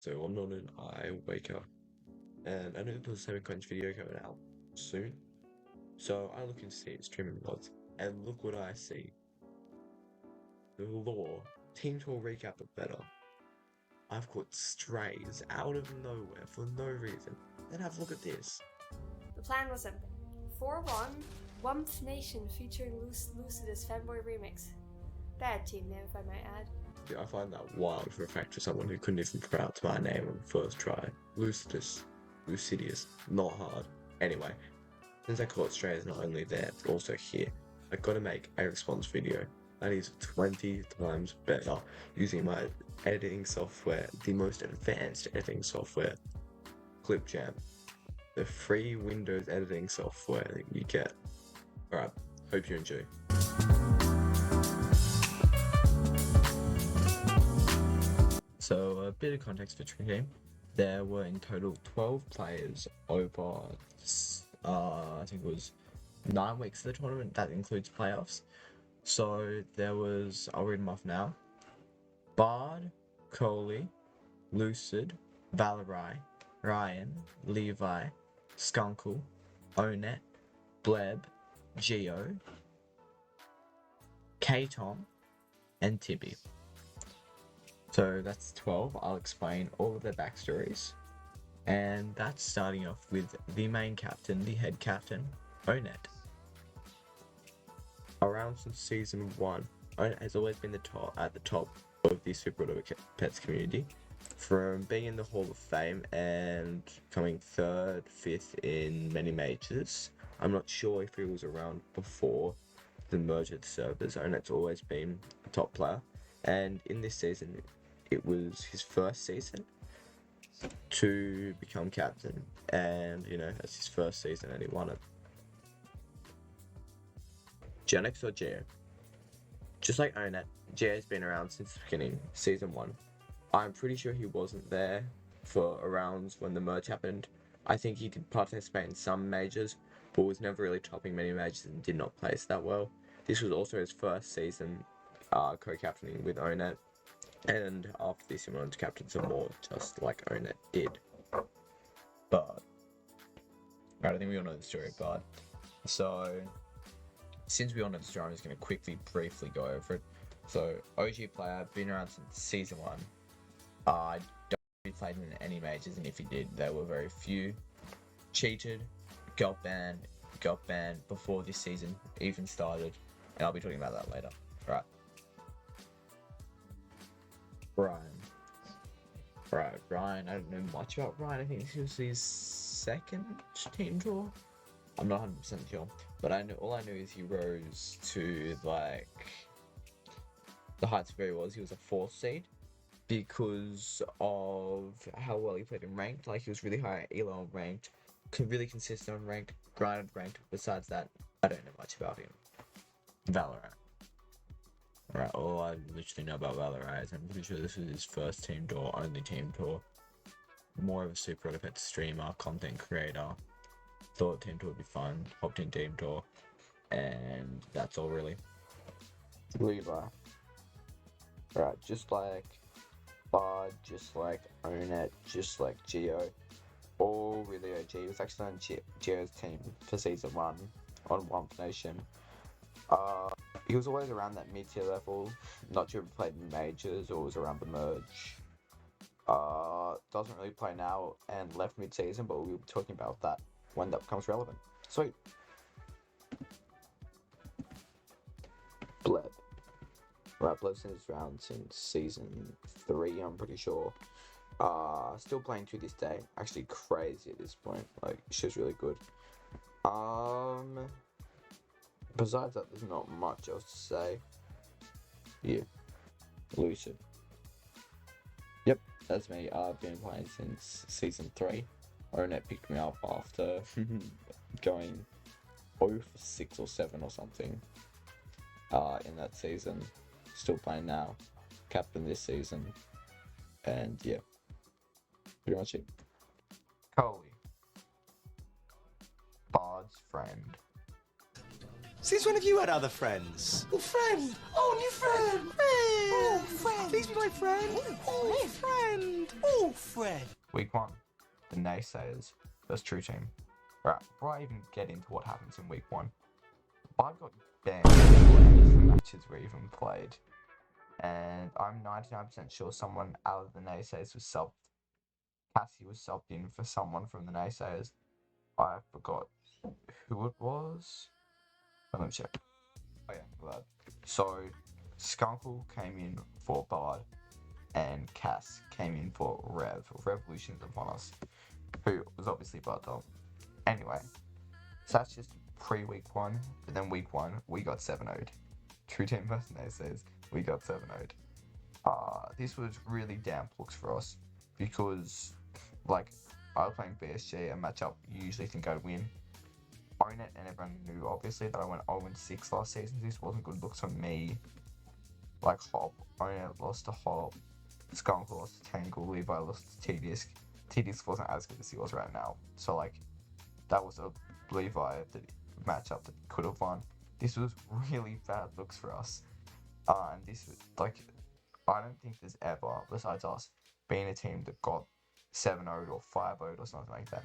So one morning I wake up and I know there's a 7 video coming out soon. So I look and see streaming mods and look what I see. The lore, Team Tour recap but better. I've caught strays out of nowhere for no reason. Then have a look at this. The plan was simple. 4-1, Wumph Nation featuring Lucidus Fanboy Remix. Bad team name if I might add. I find that wild for a fact for someone who couldn't even pronounce my name on the first try. Lucidius. Not hard. Anyway, since I caught strays not only there, but also here, I gotta make a response video that is 20 times better using my editing software, the most advanced editing software, Clipchamp, the free Windows editing software that you get. Alright, hope you enjoy. So a bit of context for True Game. There were in total 12 players over, I think it was 9 weeks of the tournament. That includes playoffs. So there was, I'll read them off now. Bard, Coley, Lucid, Valerai, Ryan, Levi, Skunkle, Onet, Bleb, Geo, K-Tom, and Tibby. So that's 12. I'll explain all of their backstories. And that's starting off with the main captain, the head captain, Onet. Around since season 1, Onet has always been at the top of the Super Auto Pets community. From being in the Hall of Fame and coming 3rd, 5th in many majors. I'm not sure if he was around before the merge of the servers. Onet's always been a top player. And in this season, it was his first season to become captain, and that's his first season and he won it. Genix or Geo? Just like Onet, Geo's been around since the beginning, season 1. I'm pretty sure he wasn't there for rounds when the merge happened. I think he did participate in some majors, but was never really topping many majors and did not place that well. This was also his first season co-captaining with Onet. And after this, he wanted to captain some more, just like Onet did. But I think we all know the story of Bard. So, since we all know the story, I'm just going to quickly, briefly go over it. So, OG player, been around since season 1. I don't think he played in any majors, and if he did, there were very few. Cheated, got banned before this season even started, and I'll be talking about that later. Right. Ryan, I don't know much about Ryan. I think this was his 2nd team tour. I'm not 100% sure, but all I know is he rose to the heights of where he was. He was a 4th seed because of how well he played in ranked. Like, he was really high at Elo ranked, really consistent on ranked, grinded ranked. Besides that, I don't know much about him. Valorant. Right, all I literally know about Valerai is I'm pretty sure this was his first team tour, only team tour. More of a Super Auto Pets streamer, content creator. Thought team tour would be fun, hopped in team tour, and that's all really. Levi. Right, just like Bard, just like Onet, just like Geo, all really OG. It was actually on Geo's team for season 1 on Wumph Nation. He was always around that mid-tier level, not sure if he played in majors or was around the merge. Doesn't really play now and left mid-season, but we'll be talking about that when that becomes relevant. Sweet. Bleb. Right, Bleb's been around since season 3, I'm pretty sure. Still playing to this day. Actually crazy at this point. Like, she's really good. Besides that, there's not much else to say. Yeah. Lucid. Yep, that's me. I've been playing since season 3. Onet picked me up after going 0 for 6 or 7 or something in that season. Still playing now. Captain this season. And yeah. Pretty much it. Coley. Bard's friend. Since when have you had other friends? Oh, friend! Oh, new friend! Friend! Oh, friend! Please be my friend! Oh, friend! Oh, friend! Week 1, the naysayers versus True Team. Right, before I even get into what happens in week 1, Bud got banned before any of the matches were even played. And I'm 99% sure someone out of the naysayers was subbed. Cassie was subbed in for someone from the naysayers. I forgot who it was. Let me check. Oh yeah, Bud. So, Skunkle came in for Bard, and Cass came in for Revolutions Upon Us, who was obviously Bud though. Anyway, so that's just pre-week 1, but then week 1, we got 7-0'd. True Team versus naysayers, we got 7-0'd. This was really damp looks for us, because, like, I was playing BSG, a matchup you usually think I'd win. Own it, and everyone knew obviously that I went 0-6 last season. This wasn't good looks for me. Like Hop, Own it lost to Hop, Skunk lost to Tangle, Levi lost to T-Disc. T-Disc wasn't as good as he was right now. So like, that was a Levi matchup that could have won. This was really bad looks for us. And this was like, I don't think there's ever, besides us, been a team that got 7-0 or 5-0 or something like that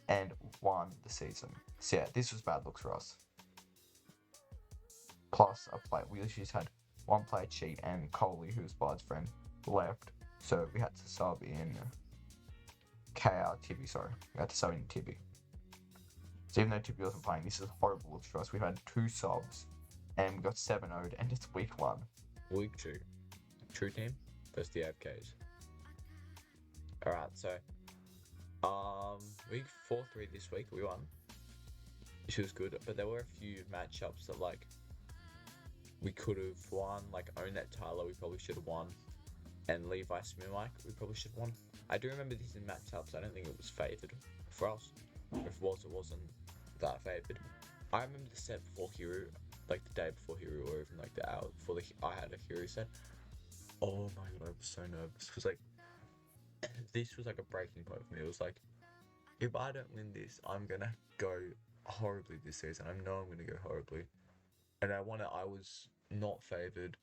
and won the season. So yeah, this was bad looks for us. Plus, we literally just had one player cheat, and Coley, who was Bard's friend, left. So we had to sub in Tibby, sorry. We had to sub in Tibby. So even though Tibby wasn't playing, this is horrible looks for us. We've had 2 subs, and we got 7-0'd, and it's week 1. Week 2, True Team versus the AFKs. Alright, so week 4-3 this week, we won, which was good, but there were a few matchups that like we could have won, like Own That Tyler we probably should have won, and Levi Smooth we probably should have won. I do remember these in matchups. I don't think it was favoured for us. If it was, it wasn't that favoured. I remember the set before Hero, like the day before Hero, or even like the hour before I had a Hero set. Oh my god, I was so nervous, because like this was like a breaking point for me. It was like, if I don't win this, I'm gonna go horribly this season. I know I'm gonna go horribly, and I was not favoured.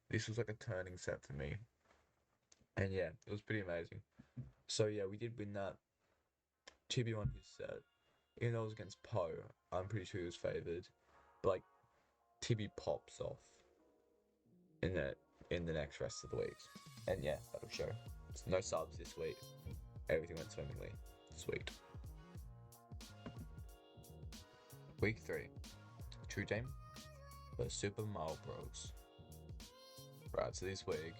This was like a turning set for me, and yeah, it was pretty amazing. So yeah, we did win that. Chibi won his set, even though it was against Poe. I'm pretty sure he was favoured, but like Tibby pops off in the next rest of the weeks, and yeah, that'll show. No subs this week. Everything went swimmingly. Sweet. Week 3, True Team versus Super Mario Bros. Right, so this week,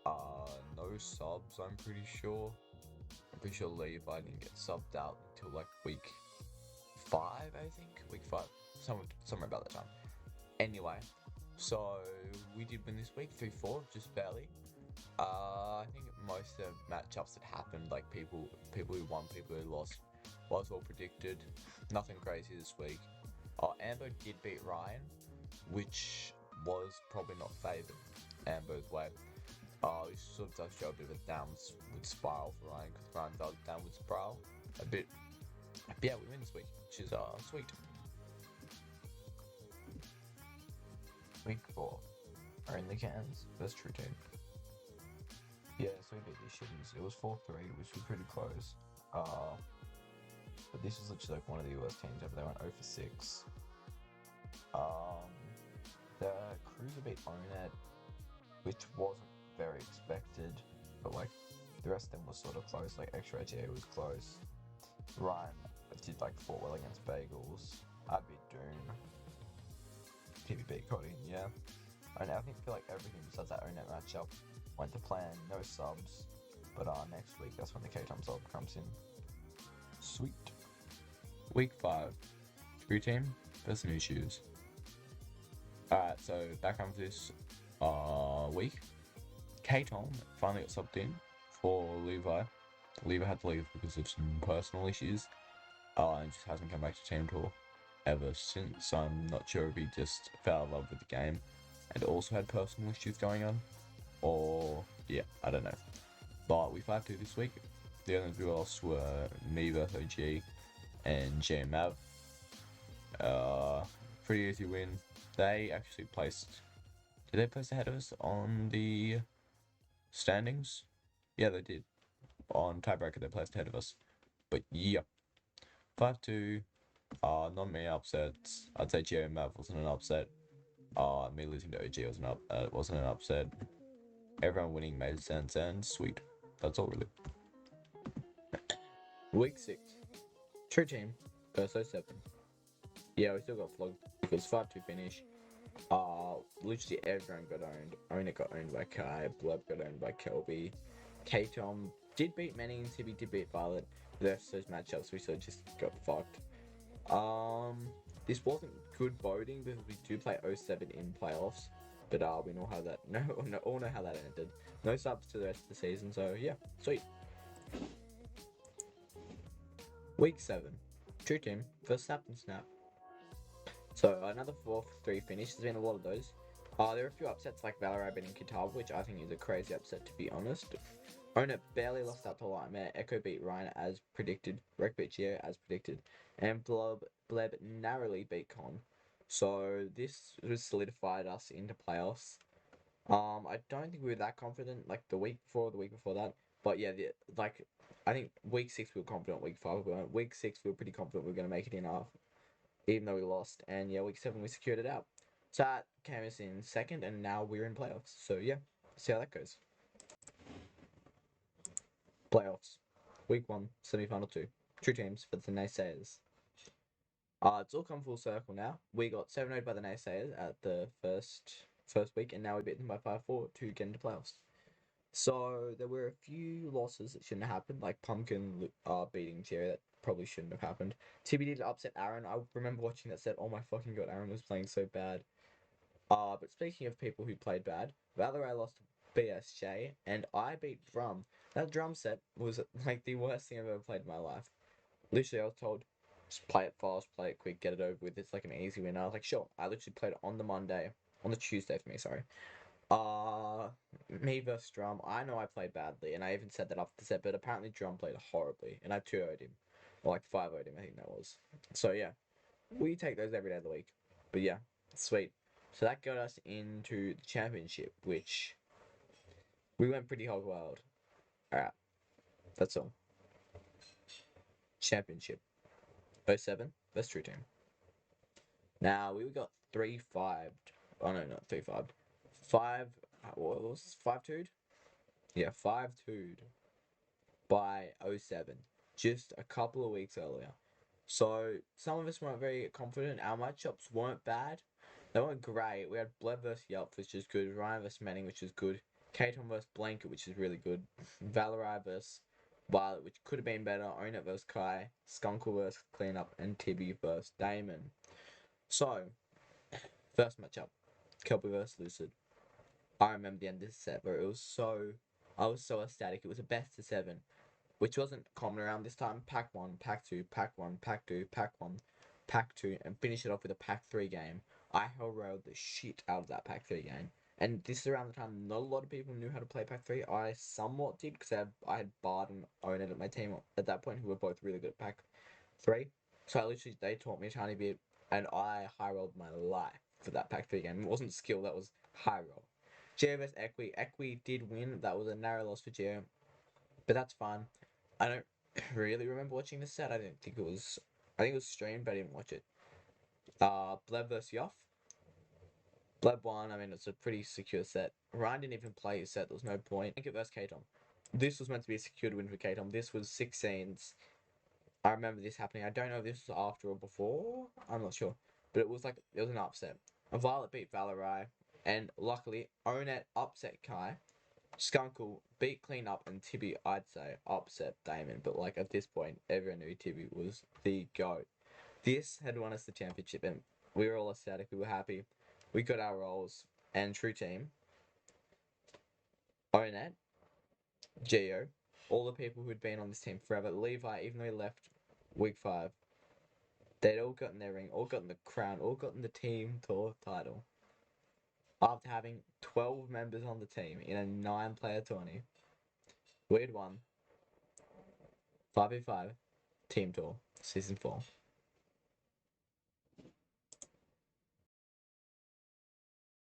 no subs. I'm pretty sure Levi didn't get subbed out until like week 5, I think. Week 5, somewhere about that time. Anyway, so we did win this week, 3-4, just barely. I think most of the matchups that happened, like people who won, people who lost, was all predicted. Nothing crazy this week. Amber did beat Ryan, which was probably not favoured Amber's way. This sort of does show a bit of a downward spiral for Ryan, because Ryan does downward spiral a bit. But yeah, we win this week, which is sweet. Week 4, are in the cans versus True Team. Yeah, so we beat these shitties. It was 4-3, which was pretty close. But this was literally like one of the worst teams ever. They went 0-6. The Cruiser beat Onet, which wasn't very expected, but like the rest of them was sort of close. Like Extra AGA was close. Ryan did like fought well against Bagels. I beat Doom. PvP Coding, yeah. And I feel like everything besides that Onet matchup went to plan, no subs, but next week that's when the K-Tom sub comes in. Sweet. Week 5, True Team versus New Shoes. Alright, so back on this week, K-Tom finally got subbed in for Levi. Levi had to leave because of some personal issues, and just hasn't come back to Team Tour ever since. I'm not sure if he just fell in love with the game and also had personal issues going on, or yeah, I don't know. But we 5-2 this week. The only two else were me versus OG and JMav. pretty easy win. They actually placed. Did they place ahead of us on the standings? Yeah, they did. On tiebreaker, they placed ahead of us. But yeah, 5-2. Not many upsets. I'd say Geo Mav wasn't an upset. Me losing to OG wasn't an upset. Everyone winning made sense and sweet. That's all really. Week 6. True Team versus 7. Yeah, we still got flogged because 5-2 finish. Literally everyone got owned. Owner got owned by Kai. Blub got owned by Kelby. K-Tom did beat Manny and Tibby did beat Violet. The rest of those matchups we sort of just got fucked. This wasn't good voting because we do play 07 in playoffs. But we know how that all know how that ended. No subs to the rest of the season, so yeah, sweet. Week 7. True Team versus Snap and Snap. So another 4-3 finish. There's been a lot of those. There are a few upsets like Valorant beating Kitava, which I think is a crazy upset to be honest. Owner barely lost out to Lightmare. Echo beat Ryan as predicted. Rek beat Geo as predicted. And Bleb narrowly beat Con. So this was solidified us into playoffs. I don't think we were that confident like the week before, or the week before that. But yeah, I think week 6 we were confident. Week 5 we weren't. Week 6 we were pretty confident we were going to make it in even though we lost. And yeah, week 7 we secured it out. So that came us in second, and now we're in playoffs. So yeah, see how that goes. Playoffs. Week 1, semi-final 2. True Teams for the Naysayers. It's all come full circle now. We got 7-0 by the Naysayers at the first week, and now we beat them by 5-4 to get into playoffs. So there were a few losses that shouldn't have happened, like Pumpkin beating Jerry. That probably shouldn't have happened. TBD to upset Aaron. I remember watching that set. Oh my fucking god, Aaron was playing so bad. But speaking of people who played bad, Valerie lost to BSJ, and I beat Drum. That Drum set was like the worst thing I've ever played in my life. Literally, I was told, just play it fast, play it quick, get it over with. It's like an easy win. I was like, sure. I literally played it on the Tuesday for me, sorry. Me versus Drum. I know I played badly, and I even said that after the set, but apparently Drum played horribly, and I 2-0'd him. Or like 5-0'd him, I think that was. So yeah, we take those every day of the week. But yeah, sweet. So that got us into the championship, which we went pretty hog wild. Alright, that's all. Championship. 07, that's True Team. Now, we got 3-5. Oh no, not 3-5. 5-2'd? Yeah, 5-2'd by 07. Just a couple of weeks earlier. So, some of us weren't very confident. Our matchups weren't bad. They weren't great. We had Bleb vs Yelp, which is good. Ryan vs Manning, which is good. Katon vs Blanket, which is really good. Valerie vs Violet, which could have been better. Onet vs Kai. Skunkle vs Cleanup. And Tibby vs Damon. So, first matchup. Kelby vs Lucid. I remember the end of the set where I was so ecstatic. It was a best of 7, which wasn't common around this time. Pack 1, Pack 2, Pack 1, Pack 2, Pack 1, Pack 2, and finish it off with a Pack 3 game. I hell railed the shit out of that Pack 3 game. And this is around the time not a lot of people knew how to play Pack 3. I somewhat did because I had Bard and Onet at my team at that point who were both really good at Pack 3. So they taught me a tiny bit, and I high rolled my life for that Pack 3 game. It wasn't skill, that was high roll. Geo vs Equi. Equi did win. That was a narrow loss for Geo, but that's fine. I don't really remember watching this set. I think it was streamed, but I didn't watch it. Bleb vs Yoff. Bleb won. I mean, it's a pretty secure set. Ryan didn't even play his set. There was no point. Blanket vs Katom. This was meant to be a secured win for Katom. This was 16s. I remember this happening. I don't know if this was after or before. I'm not sure, but it was an upset. Violet beat Valerie. And luckily, Onet upset Kai. Skunkle beat Cleanup, and Tibby, I'd say, upset Damon. But at this point, everyone knew Tibby was the GOAT. This had won us the championship, and we were all ecstatic. We were happy. We got our roles. And True Team, Onet, Geo, all the people who'd been on this team forever. Levi, even though he left week 5, they'd all gotten their ring, all gotten the crown, all gotten the team tour title. After having 12 members on the team in a 9-player tourney, we'd won 5v5 Team Tour Season 4.